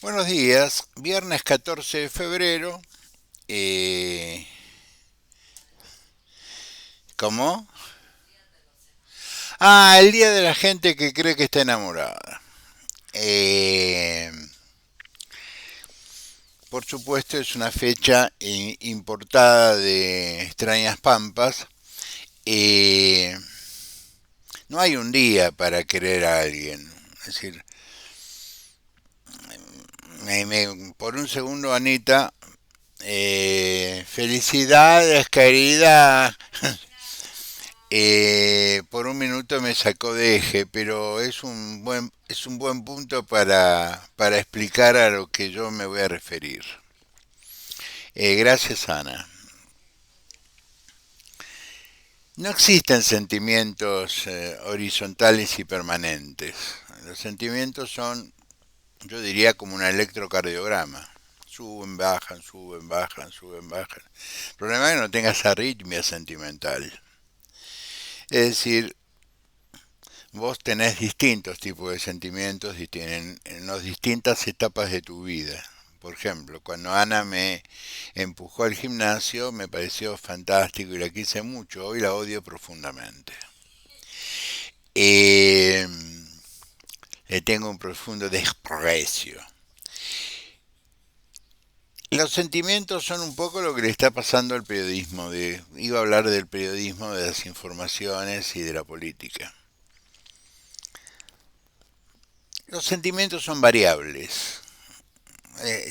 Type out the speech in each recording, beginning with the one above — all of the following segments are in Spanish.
Buenos días, viernes 14 de febrero. Eh, ¿Cómo? Ah, el día de la gente que cree que está enamorada. Eh, por supuesto es una fecha importada de extrañas pampas. Eh, no hay un día para querer a alguien. Es decir, por un segundo, Anita, felicidades, querida. Por un minuto me sacó de eje, pero es un buen punto para explicar a lo que yo me voy a referir. Gracias, Ana. No existen sentimientos horizontales y permanentes. Los sentimientos son, yo diría, como un electrocardiograma. Suben, bajan, suben, bajan, suben, bajan. El problema es que no tengas arritmia sentimental. Es decir, vos tenés distintos tipos de sentimientos y tienen en las distintas etapas de tu vida. Por ejemplo, cuando Ana me empujó al gimnasio me pareció fantástico y la quise mucho. Hoy la odio profundamente. Eh, Le tengo un profundo desprecio. Los sentimientos son un poco lo que le está pasando al periodismo. Iba a hablar del periodismo, de las informaciones y de la política. Los sentimientos son variables.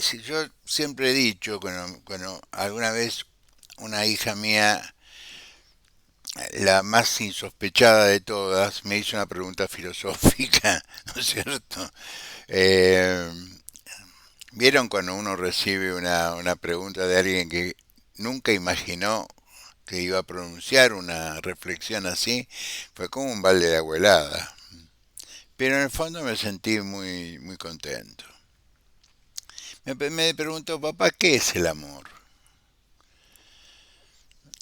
Si yo siempre he dicho, cuando alguna vez una hija mía, la más insospechada de todas, me hizo una pregunta filosófica, ¿no es cierto? Eh, ¿Vieron cuando uno recibe una pregunta de alguien que nunca imaginó que iba a pronunciar una reflexión así? Fue como un balde de agua helada. Pero en el fondo me sentí muy, muy contento. Me preguntó, papá, ¿qué es el amor?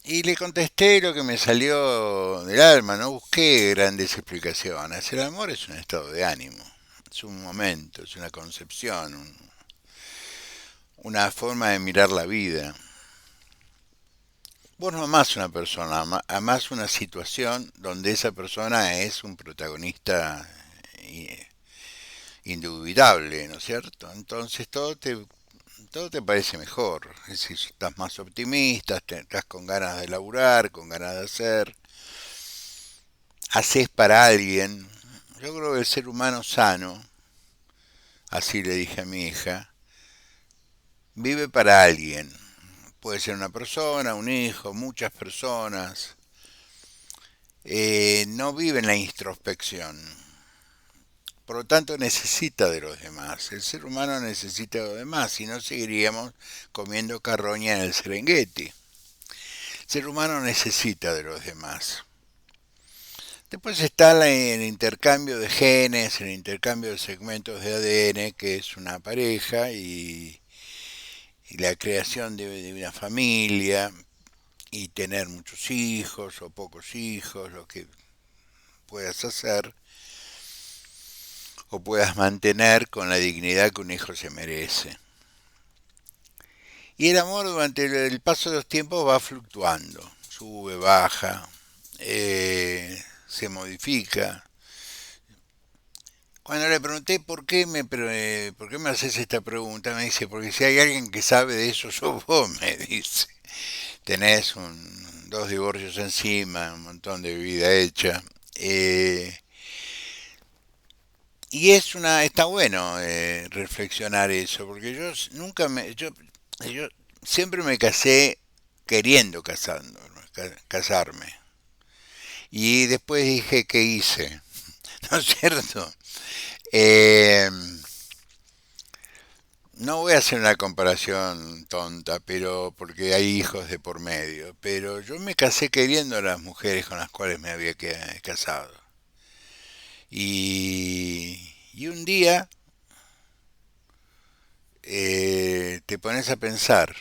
Y le contesté lo que me salió del alma, no busqué grandes explicaciones. El amor es un estado de ánimo, es un momento, es una concepción, una forma de mirar la vida. Vos no amás una persona, amás una situación donde esa persona es un protagonista eh, indubitable, ¿no es cierto? Entonces todo te parece mejor. Es decir, estás más optimista, estás con ganas de laburar, con ganas de hacer. Haces para alguien. Yo creo que el ser humano sano, así le dije a mi hija, vive para alguien. Puede ser una persona, un hijo, muchas personas. No vive en la introspección. Por lo tanto, necesita de los demás. El ser humano necesita de los demás, si no seguiríamos comiendo carroña en el Serengeti. El ser humano necesita de los demás. Después está el intercambio de genes, el intercambio de segmentos de ADN, que es una pareja, y la creación de una familia, y tener muchos hijos o pocos hijos, lo que puedas hacer o puedas mantener con la dignidad que un hijo se merece. Y el amor durante el paso de los tiempos va fluctuando, sube, baja, se modifica. Cuando le pregunté por qué me haces esta pregunta, me dice, porque si hay alguien que sabe de eso, sos vos, me dice. Tenés dos divorcios encima, un montón de vida hecha. eh, y está bueno reflexionar eso, porque yo siempre me casé queriendo casarme. Y después dije, ¿qué hice? ¿No es cierto? Eh, No voy a hacer una comparación tonta, pero porque hay hijos de por medio, pero yo me casé queriendo a las mujeres con las cuales me había casado. Y un día te pones a pensar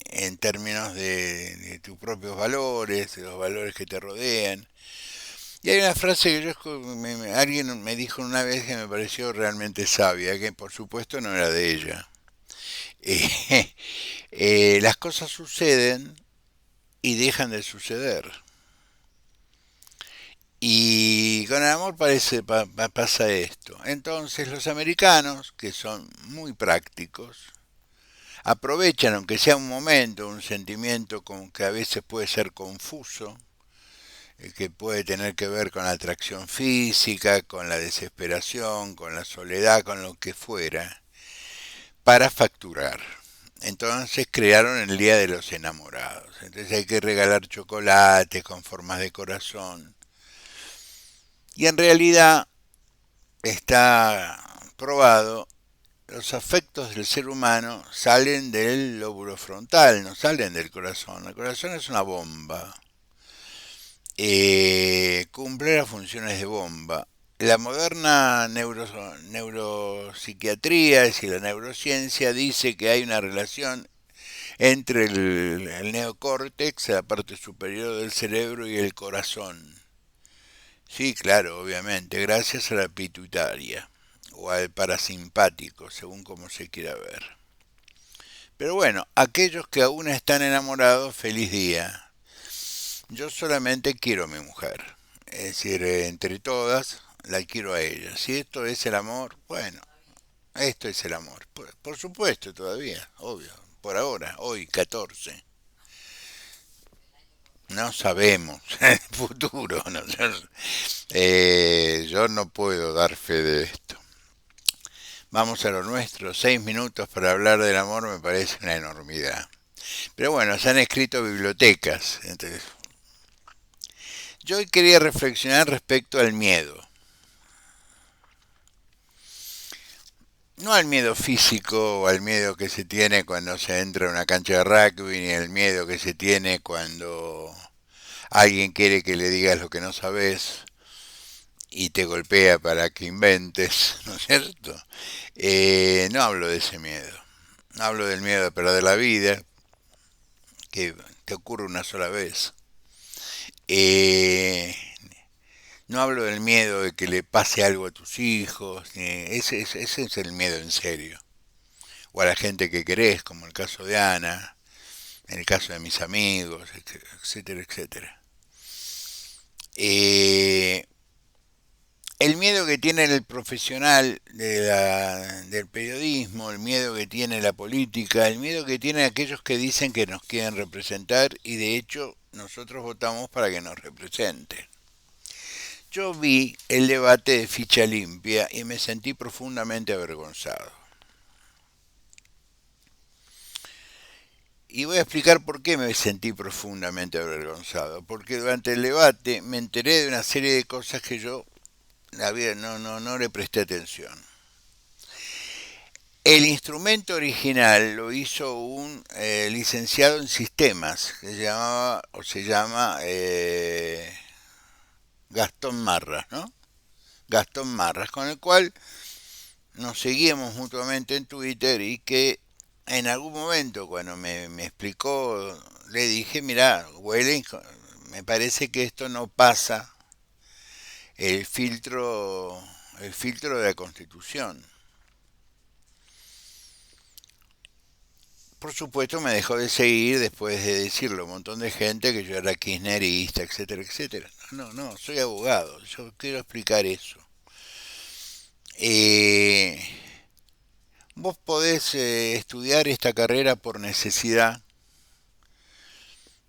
en términos de tus propios valores, de los valores que te rodean, Y hay una frase que alguien me dijo una vez que me pareció realmente sabia, que por supuesto no era de ella. Eh, las cosas suceden y dejan de suceder. Y con el amor pasa esto. Entonces los americanos, que son muy prácticos, aprovechan, aunque sea un momento, un sentimiento con que a veces puede ser confuso, que puede tener que ver con la atracción física, con la desesperación, con la soledad, con lo que fuera, para facturar. Entonces crearon el Día de los Enamorados. Entonces hay que regalar chocolates con formas de corazón. Y en realidad está probado, los afectos del ser humano salen del lóbulo frontal, no salen del corazón. El corazón es una bomba. Cumple las funciones de bomba. La moderna neuropsiquiatría, es decir, la neurociencia, dice que hay una relación entre el neocórtex, la parte superior del cerebro, y el corazón. Sí, claro, obviamente, gracias a la pituitaria o al parasimpático, según como se quiera ver. Pero bueno, aquellos que aún están enamorados, feliz día. Yo solamente quiero a mi mujer. Es decir, entre todas, la quiero a ella. Si esto es el amor, bueno, esto es el amor. Por supuesto, todavía, obvio. Por ahora, hoy, 14. No sabemos, el futuro. No, yo no puedo dar fe de esto. Vamos a lo nuestro. 6 minutos para hablar del amor me parece una enormidad. Pero bueno, se han escrito bibliotecas. Entonces, yo hoy quería reflexionar respecto al miedo. No al miedo físico o al miedo que se tiene cuando se entra a una cancha de rugby, ni el miedo que se tiene cuando alguien quiere que le digas lo que no sabes y te golpea para que inventes, ¿no es cierto? No hablo de ese miedo. No hablo del miedo de perder la vida, que te ocurre una sola vez. Eh, no hablo del miedo de que le pase algo a tus hijos. Ese es el miedo en serio. O a la gente que querés, como el caso de Ana, en el caso de mis amigos, etcétera, etcétera. Eh, el miedo que tiene el profesional del periodismo, el miedo que tiene la política, el miedo que tienen aquellos que dicen que nos quieren representar y de hecho nosotros votamos para que nos representen. Yo vi el debate de Ficha Limpia y me sentí profundamente avergonzado. Y voy a explicar por qué me sentí profundamente avergonzado. Porque durante el debate me enteré de una serie de cosas que yo no le presté atención. El instrumento original lo hizo un licenciado en sistemas que se llama Gastón Marras, ¿no? Gastón Marras, con el cual nos seguíamos mutuamente en Twitter y que en algún momento cuando me explicó, le dije, mira, huele, me parece que esto no pasa el filtro, el filtro de la Constitución. Por supuesto me dejó de seguir después de decirle a un montón de gente que yo era kirchnerista, etcétera, etcétera. No, soy abogado, yo quiero explicar eso. Eh, vos podés estudiar esta carrera por necesidad,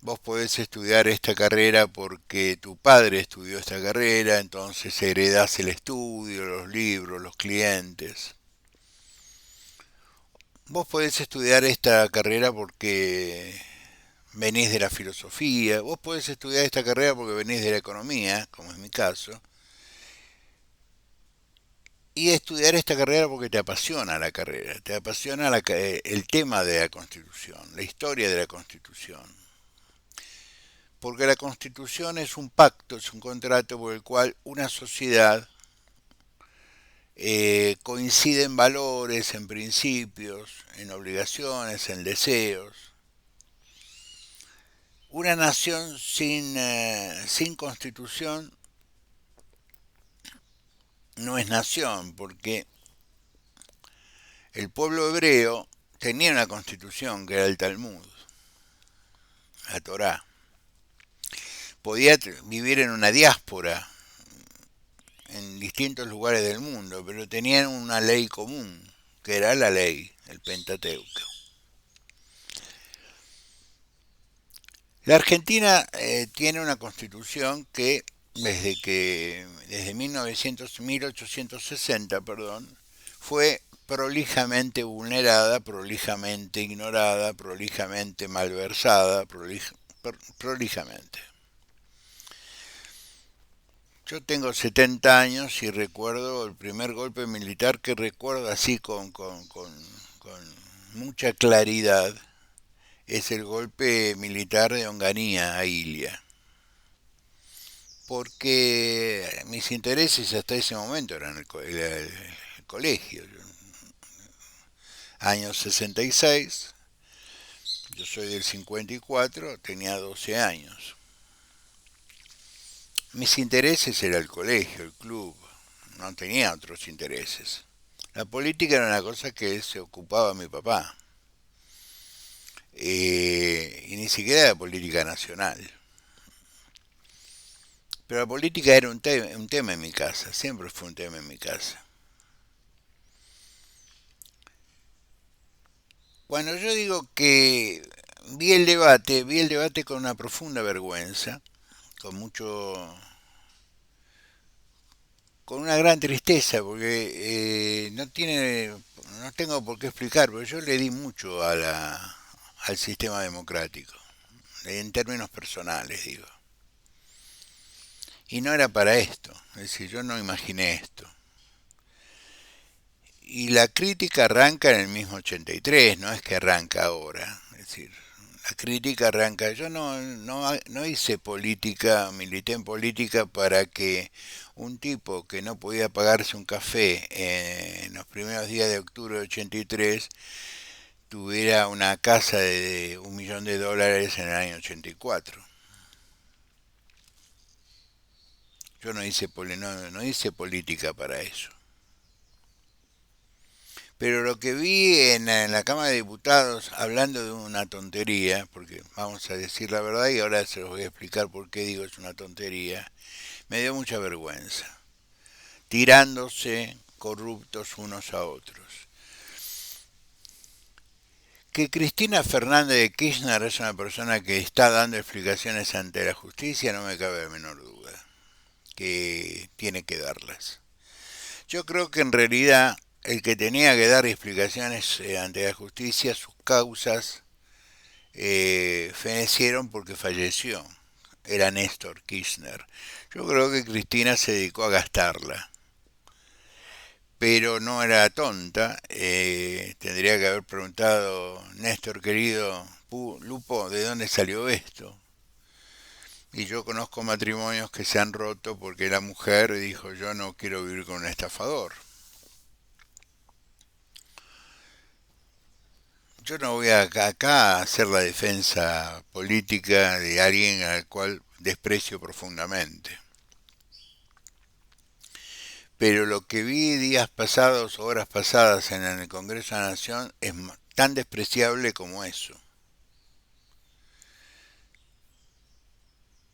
vos podés estudiar esta carrera porque tu padre estudió esta carrera, entonces heredás el estudio, los libros, los clientes. Vos podés estudiar esta carrera porque venís de la filosofía, vos podés estudiar esta carrera porque venís de la economía, como es mi caso, y estudiar esta carrera porque te apasiona la carrera, te apasiona el tema de la Constitución, la historia de la Constitución. Porque la Constitución es un pacto, es un contrato por el cual una sociedad coincide en valores, en principios, en obligaciones, en deseos. Una nación sin constitución no es nación, porque el pueblo hebreo tenía una constitución que era el Talmud, la Torá. Podía vivir en una diáspora en distintos lugares del mundo, pero tenían una ley común, que era la ley, el Pentateuco. La Argentina tiene una constitución que desde 1860, perdón, fue prolijamente vulnerada, prolijamente ignorada, prolijamente malversada, prolijamente. Yo tengo 70 años y recuerdo el primer golpe militar que recuerdo así con mucha claridad. Es el golpe militar de Onganía a Ilia. Porque mis intereses hasta ese momento eran el colegio. Años 66, yo soy del 54, tenía 12 años. Mis intereses era el colegio, el club, no tenía otros intereses. La política era una cosa que se ocupaba mi papá, y ni siquiera la política nacional. Pero la política era un tema en mi casa, siempre fue un tema en mi casa. Cuando yo digo que vi el debate con una profunda vergüenza, con mucho, con una gran tristeza, porque no tengo por qué explicar, porque yo le di mucho al sistema democrático, en términos personales, digo. Y no era para esto, es decir, yo no imaginé esto. Y la crítica arranca en el mismo 83, no es que arranca ahora. Es decir, la crítica arranca. Yo no hice política, milité en política para que un tipo que no podía pagarse un café en los primeros días de octubre de 83 tuviera una casa de $1 millón en el año 84. Yo no hice política para eso. Pero lo que vi en la Cámara de Diputados, hablando de una tontería, porque vamos a decir la verdad y ahora se los voy a explicar por qué digo es una tontería, me dio mucha vergüenza, tirándose corruptos unos a otros. Que Cristina Fernández de Kirchner es una persona que está dando explicaciones ante la justicia, no me cabe la menor duda, que tiene que darlas. Yo creo que en realidad el que tenía que dar explicaciones ante la justicia, sus causas fenecieron porque falleció. Era Néstor Kirchner. Yo creo que Cristina se dedicó a gastarla, pero no era tonta. Tendría que haber preguntado, Néstor querido, Lupo, ¿de dónde salió esto? Y yo conozco matrimonios que se han roto porque la mujer dijo, yo no quiero vivir con un estafador. Yo no voy acá a hacer la defensa política de alguien al cual desprecio profundamente. Pero lo que vi días pasados, horas pasadas en el Congreso de la Nación es tan despreciable como eso.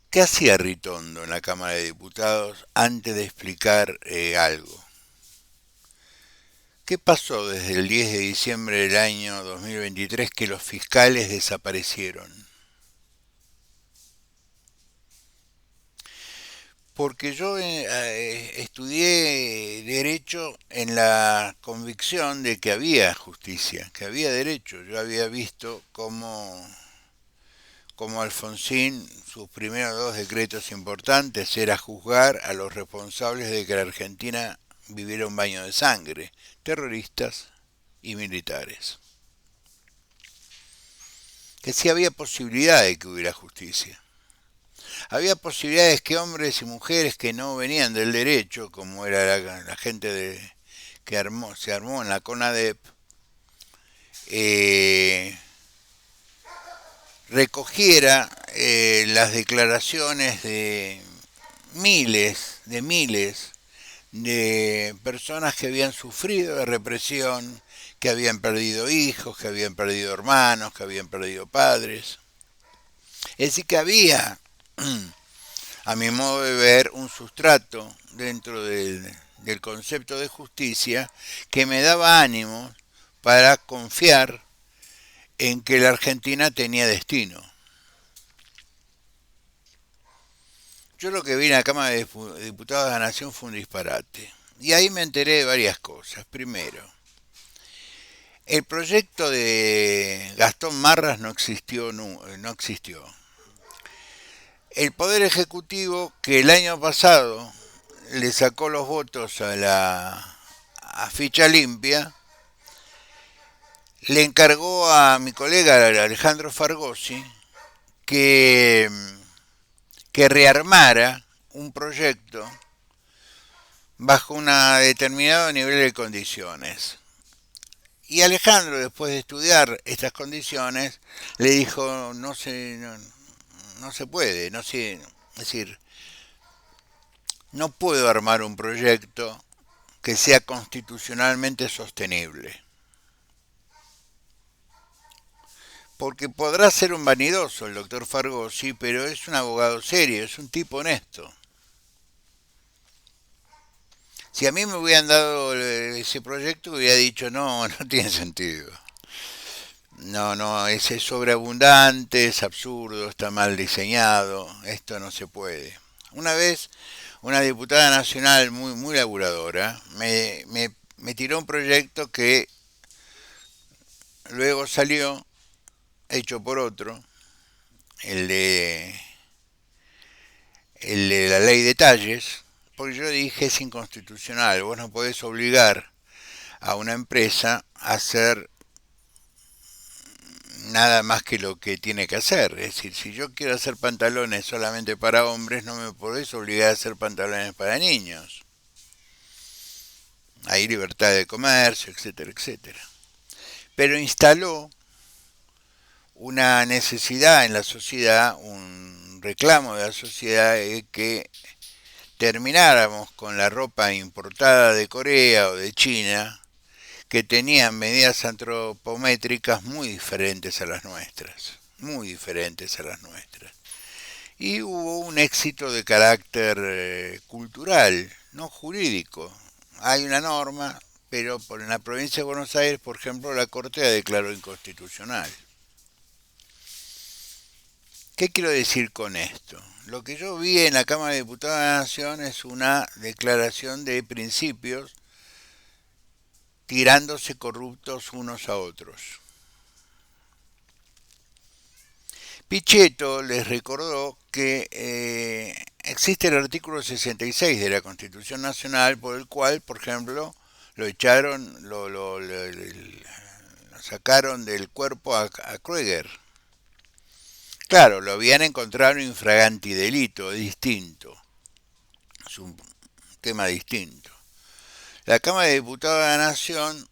¿Qué hacía Ritondo en la Cámara de Diputados antes de explicar algo? ¿Qué pasó desde el 10 de diciembre del año 2023 que los fiscales desaparecieron? Porque yo estudié derecho en la convicción de que había justicia, que había derecho. Yo había visto cómo Alfonsín, sus primeros dos decretos importantes era juzgar a los responsables de que la Argentina viviera un baño de sangre, terroristas y militares. Que sí había posibilidad de que hubiera justicia. Había posibilidades que hombres y mujeres que no venían del derecho, como era la gente que se armó en la CONADEP, eh, recogiera las declaraciones de miles de personas que habían sufrido de represión, que habían perdido hijos, que habían perdido hermanos, que habían perdido padres. Es decir, que había, a mi modo de ver, un sustrato dentro del concepto de justicia que me daba ánimo para confiar en que la Argentina tenía destino. Yo lo que vi en la Cámara de Diputados de la Nación fue un disparate. Y ahí me enteré de varias cosas. Primero, el proyecto de Gastón Marras no existió, no existió. El Poder Ejecutivo, que el año pasado le sacó los votos a ficha limpia, le encargó a mi colega Alejandro Fargosi que, que rearmara un proyecto bajo un determinado nivel de condiciones. Y Alejandro, después de estudiar estas condiciones, le dijo, no se puede, es decir, no puedo armar un proyecto que sea constitucionalmente sostenible. Porque podrá ser un vanidoso el doctor Fargosi, pero es un abogado serio, es un tipo honesto. Si a mí me hubieran dado ese proyecto, hubiera dicho, no, no tiene sentido. No, no, es sobreabundante, es absurdo, está mal diseñado, esto no se puede. Una vez, una diputada nacional muy laburadora me tiró un proyecto que luego salió hecho por otro, el de, el de la ley de talles, porque yo dije es inconstitucional, vos no podés obligar a una empresa a hacer nada más que lo que tiene que hacer. Es decir, si yo quiero hacer pantalones solamente para hombres, no me podés obligar a hacer pantalones para niños. Hay libertad de comercio, etcétera, etcétera. Pero instaló una necesidad en la sociedad, un reclamo de la sociedad de que termináramos con la ropa importada de Corea o de China, que tenían medidas antropométricas muy diferentes a las nuestras, muy diferentes a las nuestras. Y hubo un éxito de carácter cultural, no jurídico. Hay una norma, pero en la provincia de Buenos Aires, por ejemplo, la Corte la declaró inconstitucional. ¿Qué quiero decir con esto? Lo que yo vi en la Cámara de Diputados de la Nación es una declaración de principios tirándose corruptos unos a otros. Pichetto les recordó que existe el artículo 66 de la Constitución Nacional por el cual, por ejemplo, lo echaron, lo sacaron del cuerpo a Krueger. Claro, lo habían encontrado en infraganti delito, distinto. Es un tema distinto. La Cámara de Diputados de la Nación,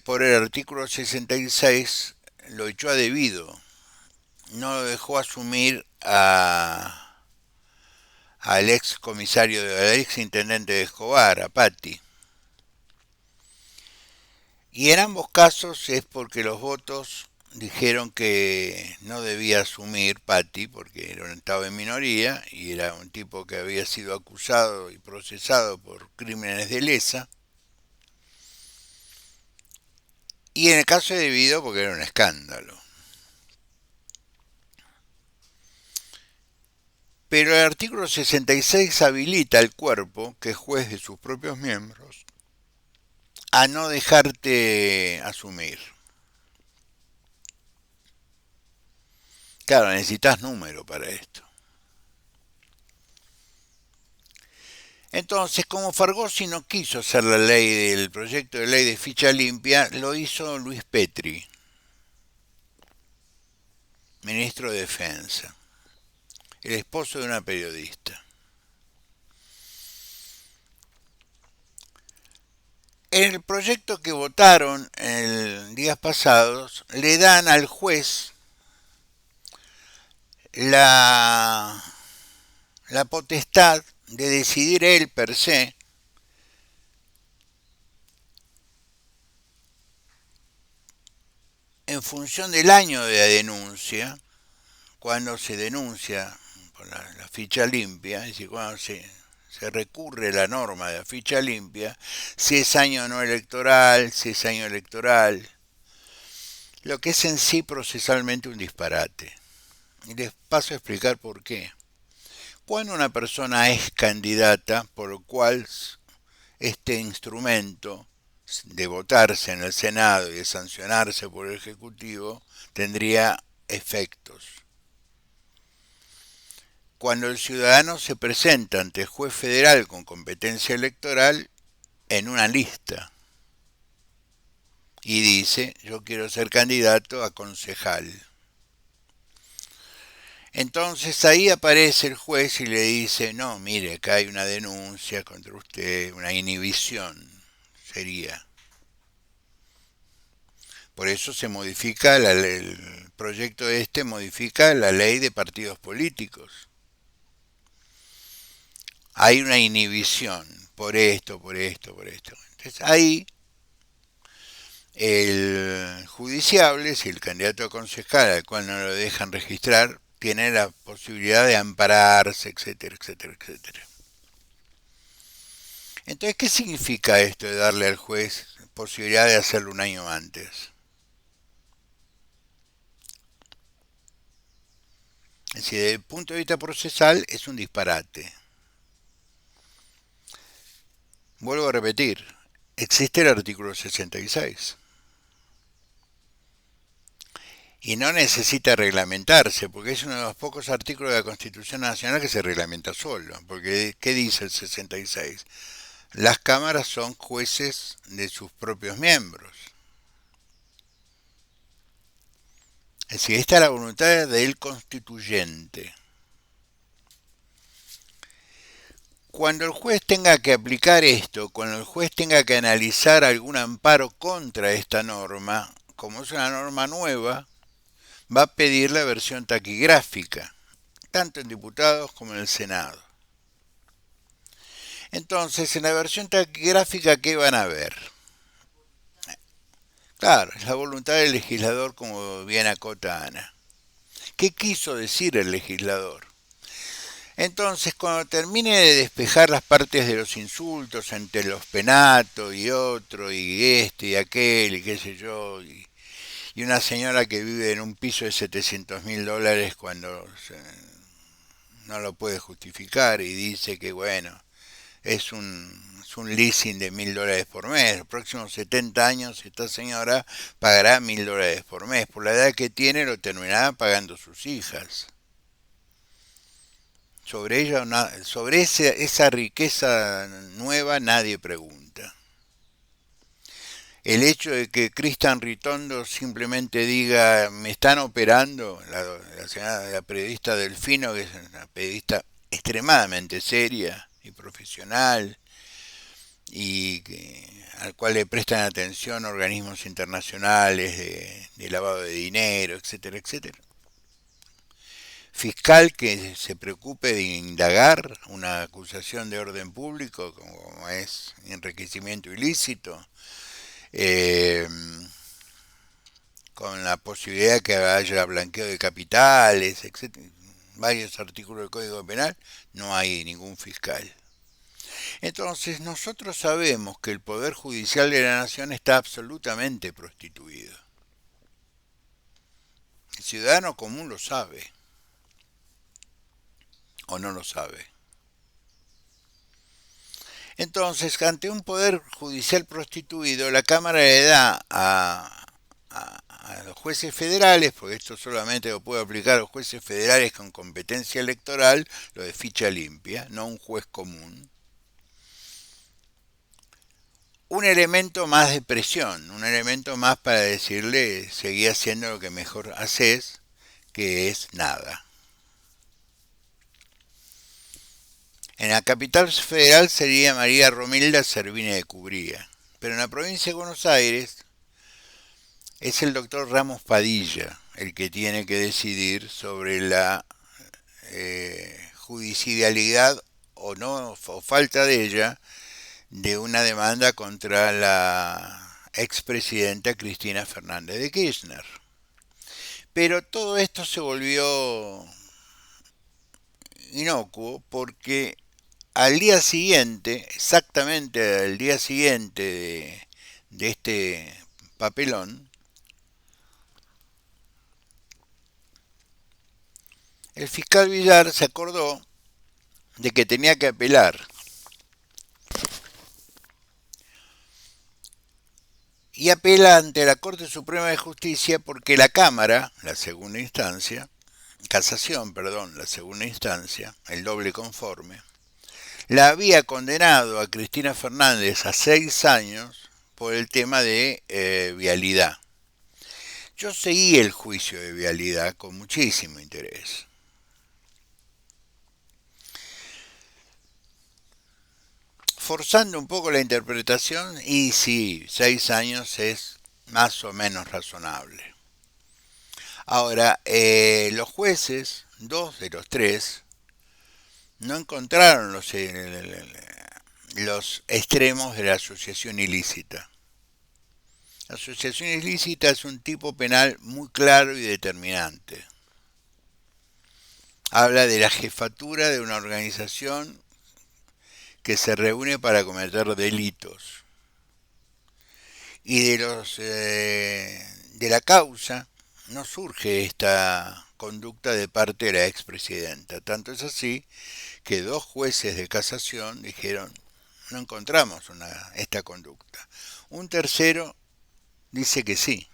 por el artículo 66, lo echó a debido. No lo dejó asumir al ex comisario, al ex intendente de Escobar, a Patti. Y en ambos casos es porque los votos dijeron que no debía asumir Patti porque era un estado de minoría y era un tipo que había sido acusado y procesado por crímenes de lesa. Y en el caso de debido porque era un escándalo. Pero el artículo 66 habilita al cuerpo, que es juez de sus propios miembros, a no dejarte asumir. Claro, necesitas número para esto. Entonces, como Fargosi no quiso hacer la ley del proyecto de ley de ficha limpia, lo hizo Luis Petri, ministro de Defensa, el esposo de una periodista. En el proyecto que votaron en días pasados, le dan al juez la potestad de decidir él per se en función del año de la denuncia, cuando se denuncia por la ficha limpia, es decir, cuando se recurre a la norma de la ficha limpia, si es año no electoral, si es año electoral, lo que es en sí procesalmente un disparate. Y les paso a explicar por qué. Cuando una persona es candidata, por lo cual este instrumento de votarse en el Senado y de sancionarse por el Ejecutivo tendría efectos. Cuando el ciudadano se presenta ante el juez federal con competencia electoral en una lista y dice, yo quiero ser candidato a concejal. Entonces ahí aparece el juez y le dice, no, mire, acá hay una denuncia contra usted, una inhibición sería. Por eso se modifica, el proyecto este modifica la ley de partidos políticos. Hay una inhibición por esto, por esto, por esto. Entonces ahí el judiciable, si el candidato a concejal al cual no lo dejan registrar, tiene la posibilidad de ampararse, etcétera, etcétera, etcétera. Entonces, ¿qué significa esto de darle al juez posibilidad de hacerlo un año antes? Es decir, desde el punto de vista procesal es un disparate. Vuelvo a repetir, existe el artículo 66 y no necesita reglamentarse, porque es uno de los pocos artículos de la Constitución Nacional que se reglamenta solo. Porque, ¿qué dice el 66? Las cámaras son jueces de sus propios miembros. Es decir, esta es la voluntad del constituyente. Cuando el juez tenga que aplicar esto, cuando el juez tenga que analizar algún amparo contra esta norma, como es una norma nueva, va a pedir la versión taquigráfica, tanto en diputados como en el Senado. Entonces, en la versión taquigráfica, ¿qué van a ver? Claro, es la voluntad del legislador, como bien acota Ana. ¿Qué quiso decir el legislador? Entonces, cuando termine de despejar las partes de los insultos entre los penatos y otro, y este y aquel, y qué sé yo, y una señora que vive en un piso de $700.000 cuando no lo puede justificar y dice que, bueno, es un leasing de $1.000 por mes. Los próximos 70 años esta señora pagará $1.000 por mes. Por la edad que tiene lo terminará pagando sus hijas. Sobre ella, sobre esa riqueza nueva nadie pregunta. El hecho de que Cristian Ritondo simplemente diga, me están operando, la periodista Delfino, que es una periodista extremadamente seria y profesional, al cual le prestan atención organismos internacionales de lavado de dinero, etcétera, etcétera. Fiscal que se preocupe de indagar una acusación de orden público, como es enriquecimiento ilícito, eh, con la posibilidad de que haya blanqueo de capitales, etcétera, varios artículos del Código Penal, no hay ningún fiscal. Entonces nosotros sabemos que el Poder Judicial de la Nación está absolutamente prostituido. El ciudadano común lo sabe o no lo sabe. Entonces, ante un Poder Judicial prostituido, la Cámara le da a los jueces federales, porque esto solamente lo puede aplicar a los jueces federales con competencia electoral, lo de ficha limpia, no un juez común, un elemento más de presión, un elemento más para decirle, seguí haciendo lo que mejor haces, que es nada. En la capital federal sería María Romilda Servine de Cubría, pero en la provincia de Buenos Aires es el doctor Ramos Padilla el que tiene que decidir sobre la judicialidad o no, o falta de ella, de una demanda contra la expresidenta Cristina Fernández de Kirchner. Pero todo esto se volvió inocuo porque al día siguiente, exactamente al día siguiente de este papelón, el fiscal Villar se acordó de que tenía que apelar. Y apela ante la Corte Suprema de Justicia porque la Cámara, la segunda instancia, casación, perdón, la segunda instancia, el doble conforme, la había condenado a Cristina Fernández a 6 años por el tema de vialidad. Yo seguí el juicio de vialidad con muchísimo interés. Forzando un poco la interpretación, y sí, 6 años es más o menos razonable. Ahora, los jueces, 2 de los 3, no encontraron los extremos de la asociación ilícita. La asociación ilícita es un tipo penal muy claro y determinante. Habla de la jefatura de una organización que se reúne para cometer delitos. Y de la causa no surge esta conducta de parte de la expresidenta. Tanto es así que 2 jueces de casación dijeron, no encontramos esta conducta. Un tercero dice que sí.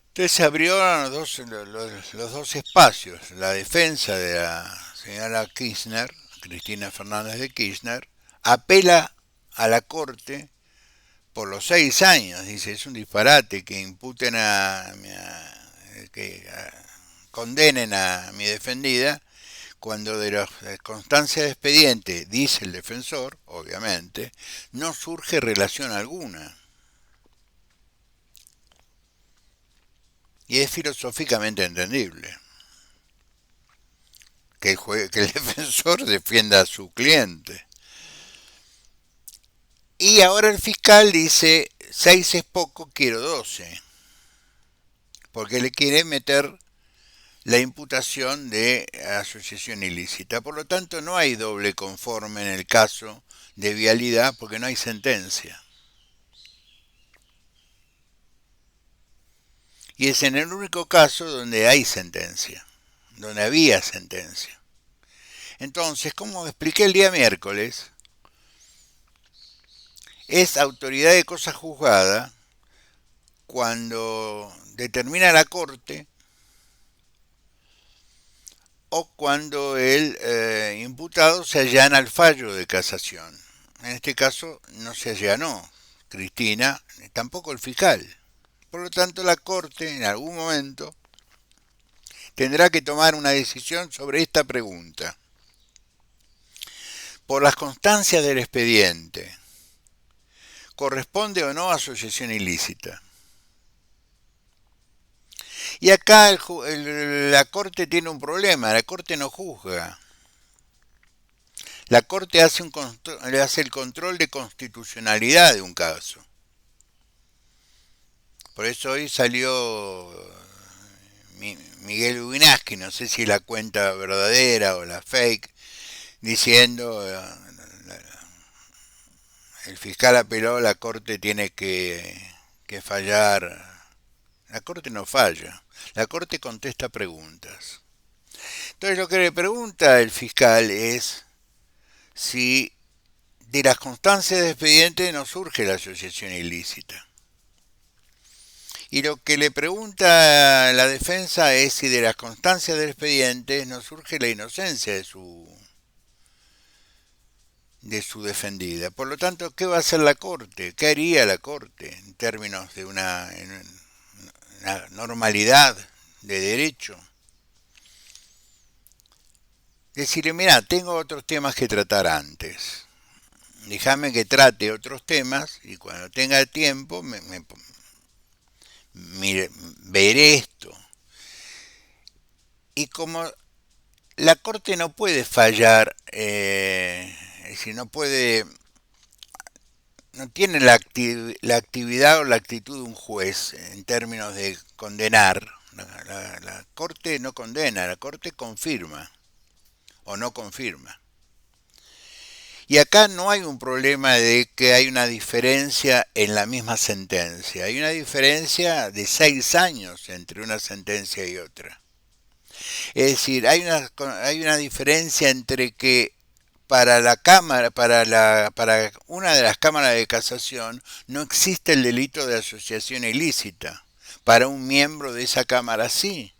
Entonces se abrieron los dos espacios. La defensa de la señora Kirchner, Cristina Fernández de Kirchner, apela a la Corte por los 6 años. Dice, es un disparate que imputen condenen a mi defendida, cuando de la constancia de expediente, dice el defensor, obviamente, no surge relación alguna. Y es filosóficamente entendible que el defensor defienda a su cliente. Y ahora el fiscal dice, 6 es poco, quiero 12. Porque le quiere meter la imputación de asociación ilícita. Por lo tanto, no hay doble conforme en el caso de vialidad porque no hay sentencia. Y es en el único caso donde hay sentencia, donde había sentencia. Entonces, como expliqué el día miércoles, es autoridad de cosa juzgada cuando determina la Corte o cuando el imputado se allana al fallo de casación. En este caso no se allanó Cristina, tampoco el fiscal. Por lo tanto, la Corte en algún momento tendrá que tomar una decisión sobre esta pregunta. Por las constancias del expediente, ¿corresponde o no asociación ilícita? Y acá la Corte tiene un problema, la Corte no juzga. La Corte hace el control de constitucionalidad de un caso. Por eso hoy salió Miguel Ubinaski, no sé si la cuenta verdadera o la fake, diciendo el fiscal apeló, la Corte tiene que fallar. La Corte no falla, la Corte contesta preguntas. Entonces lo que le pregunta el fiscal es si de las constancias de expediente no surge la asociación ilícita. Y lo que le pregunta la defensa es si de las constancias del expediente no surge la inocencia de su defendida. Por lo tanto, ¿qué va a hacer la Corte? ¿Qué haría la Corte en términos de una normalidad de derecho? Decirle, mira, tengo otros temas que tratar antes. Déjame que trate otros temas y cuando tenga tiempo veré esto. Y como la Corte no puede fallar, es decir, no tiene la actividad o la actitud de un juez en términos de condenar. La Corte no condena, la Corte confirma o no confirma. Y acá no hay un problema de que hay una diferencia en la misma sentencia, hay una diferencia de 6 años entre una sentencia y otra. Es decir, hay una diferencia entre que para la Cámara, para una de las cámaras de casación no existe el delito de asociación ilícita. Para un miembro de esa Cámara sí.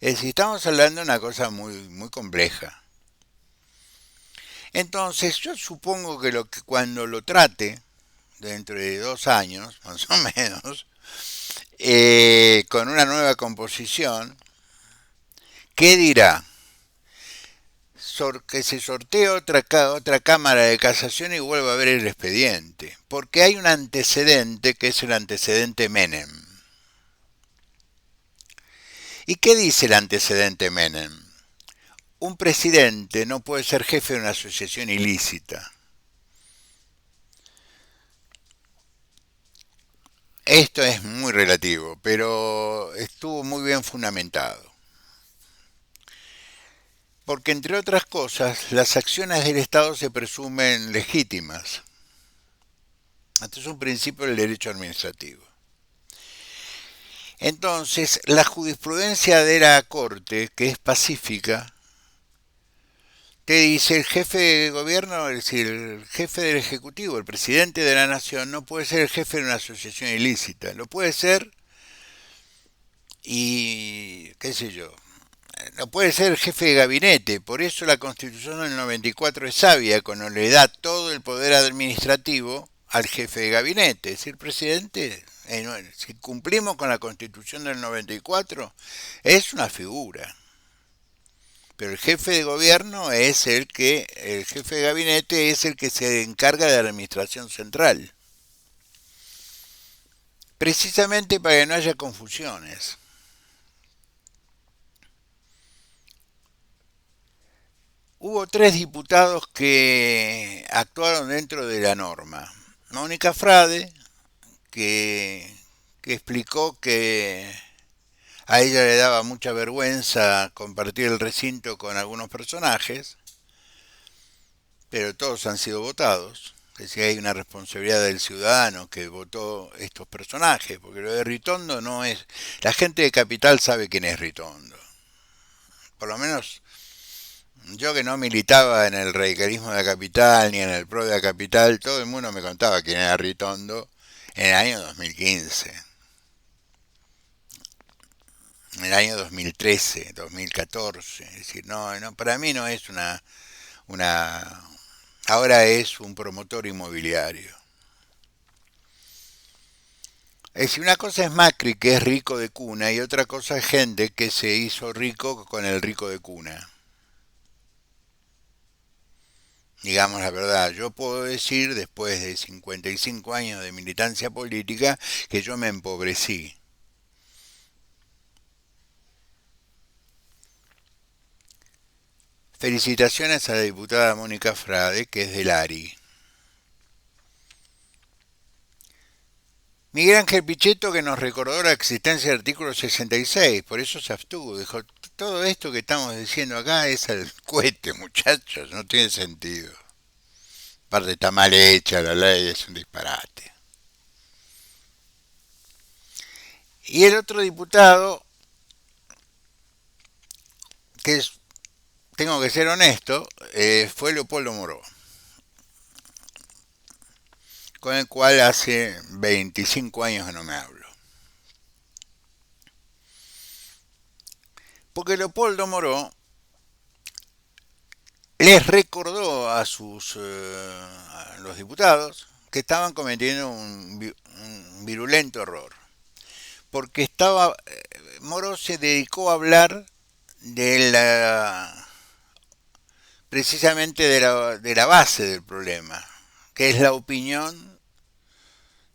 Es decir, estamos hablando de una cosa muy compleja. Entonces, yo supongo que cuando lo trate, dentro de 2 años, más o menos, con una nueva composición, ¿qué dirá? Que se sortee otra cámara de casación y vuelva a ver el expediente. Porque hay un antecedente que es el antecedente Menem. ¿Y qué dice el antecedente Menem? Un presidente no puede ser jefe de una asociación ilícita. Esto es muy relativo, pero estuvo muy bien fundamentado. Porque entre otras cosas, las acciones del Estado se presumen legítimas. Este es un principio del derecho administrativo. Entonces, la jurisprudencia de la Corte, que es pacífica, te dice el jefe de gobierno, es decir, el jefe del Ejecutivo, el presidente de la Nación, no puede ser el jefe de una asociación ilícita. Lo puede ser y, qué sé yo, no puede ser el jefe de gabinete. Por eso la Constitución del 94 es sabia, cuando le da todo el poder administrativo al jefe de gabinete. Es decir, el presidente, si cumplimos con la Constitución del 94, es una figura. Pero el jefe de gobierno es el jefe de gabinete es el que se encarga de la administración central. Precisamente para que no haya confusiones. Hubo 3 diputados que actuaron dentro de la norma. Mónica Frade, que, que explicó que a ella le daba mucha vergüenza compartir el recinto con algunos personajes, pero todos han sido votados. Que si hay una responsabilidad del ciudadano que votó estos personajes, porque lo de Ritondo no es... La gente de Capital sabe quién es Ritondo. Por lo menos yo, que no militaba en el radicalismo de la Capital ni en el PRO de la Capital, todo el mundo me contaba quién era Ritondo en el año 2015, en el año 2013, 2014. Es decir, no, para mí no es una... Ahora es un promotor inmobiliario. Es decir, una cosa es Macri, que es rico de cuna, y otra cosa es gente que se hizo rico con el rico de cuna. Digamos la verdad, yo puedo decir, después de 55 años de militancia política, que yo me empobrecí. Felicitaciones a la diputada Mónica Frade, que es del ARI. Miguel Ángel Pichetto, que nos recordó la existencia del artículo 66, por eso se abstuvo. Dijo, todo esto que estamos diciendo acá es el cohete, muchachos, no tiene sentido. Aparte está mal hecha la ley, es un disparate. Y el otro diputado, que es, tengo que ser honesto, fue Leopoldo Moró, con el cual hace 25 años que no me hablo. Porque Leopoldo Moró les recordó a los diputados que estaban cometiendo un virulento error. Porque Moró se dedicó a hablar de precisamente de la base del problema, que es la opinión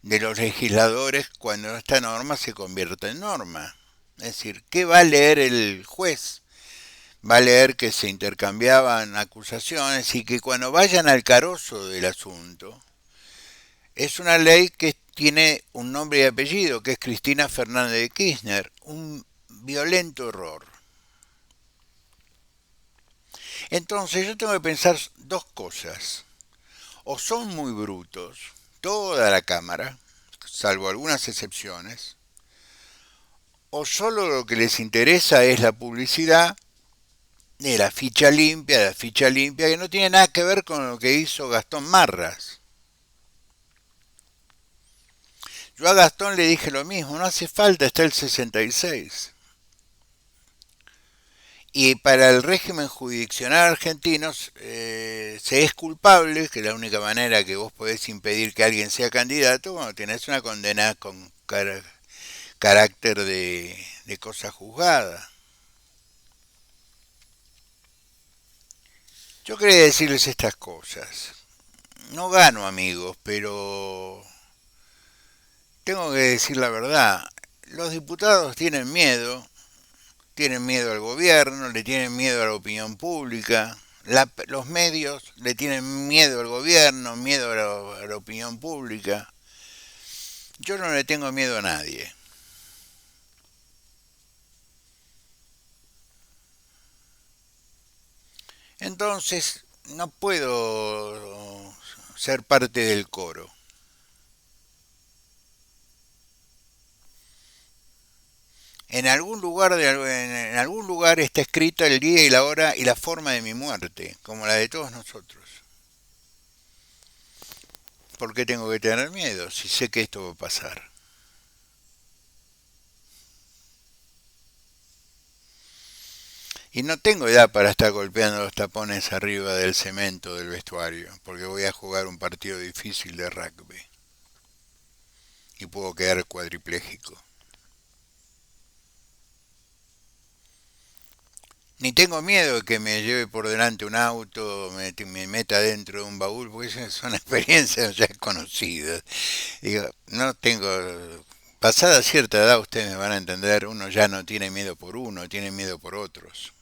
de los legisladores cuando esta norma se convierte en norma. Es decir, ¿qué va a leer el juez? va a leer que se intercambiaban acusaciones y que cuando vayan al carozo del asunto, es una ley que tiene un nombre y apellido, que es Cristina Fernández de Kirchner, un violento error. Entonces yo tengo que pensar dos cosas. O son muy brutos, toda la Cámara, salvo algunas excepciones, o solo lo que les interesa es la publicidad de la ficha limpia, que no tiene nada que ver con lo que hizo Gastón Marras. Yo a Gastón le dije lo mismo, no hace falta, está el 66. Y para el régimen jurisdiccional argentino se es culpable, que es la única manera que vos podés impedir que alguien sea candidato, cuando tenés una condena con carácter de cosa juzgada. Yo quería decirles estas cosas. No gano amigos, pero tengo que decir la verdad. Los diputados tienen miedo al gobierno, le tienen miedo a la opinión pública. Los medios le tienen miedo al gobierno, miedo a la opinión pública. Yo no le tengo miedo a nadie. Entonces, no puedo ser parte del coro. En algún lugar está escrito el día y la hora y la forma de mi muerte, como la de todos nosotros. ¿Por qué tengo que tener miedo si sé que esto va a pasar? Y no tengo edad para estar golpeando los tapones arriba del cemento del vestuario, porque voy a jugar un partido difícil de rugby y puedo quedar cuadripléjico. Ni tengo miedo de que me lleve por delante un auto, me meta dentro de un baúl, porque esas son experiencias ya conocidas. Digo, no tengo... Pasada cierta edad ustedes me van a entender, uno ya no tiene miedo por uno, tiene miedo por otros.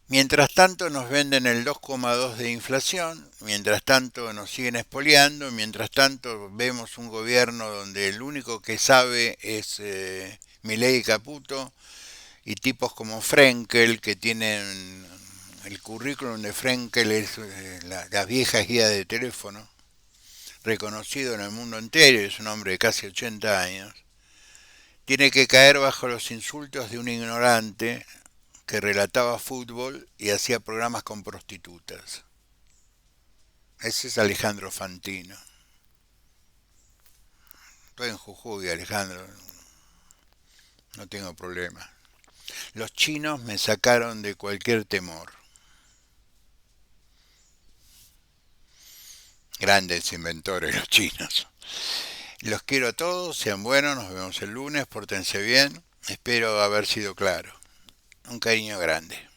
Mientras tanto nos venden el 2,2 de inflación, mientras tanto nos siguen expoliando, mientras tanto vemos un gobierno donde el único que sabe es Milei y Caputo y tipos como Frenkel que tienen el currículum de Frenkel es las viejas guías de teléfono, reconocido en el mundo entero, es un hombre de casi 80 años, tiene que caer bajo los insultos de un ignorante que relataba fútbol y hacía programas con prostitutas. Ese es Alejandro Fantino. Estoy en Jujuy, Alejandro, no tengo problema. Los chinos me sacaron de cualquier temor. Grandes inventores los chinos. Los quiero a todos, sean buenos, nos vemos el lunes, pórtense bien. Espero haber sido claro. Un cariño grande.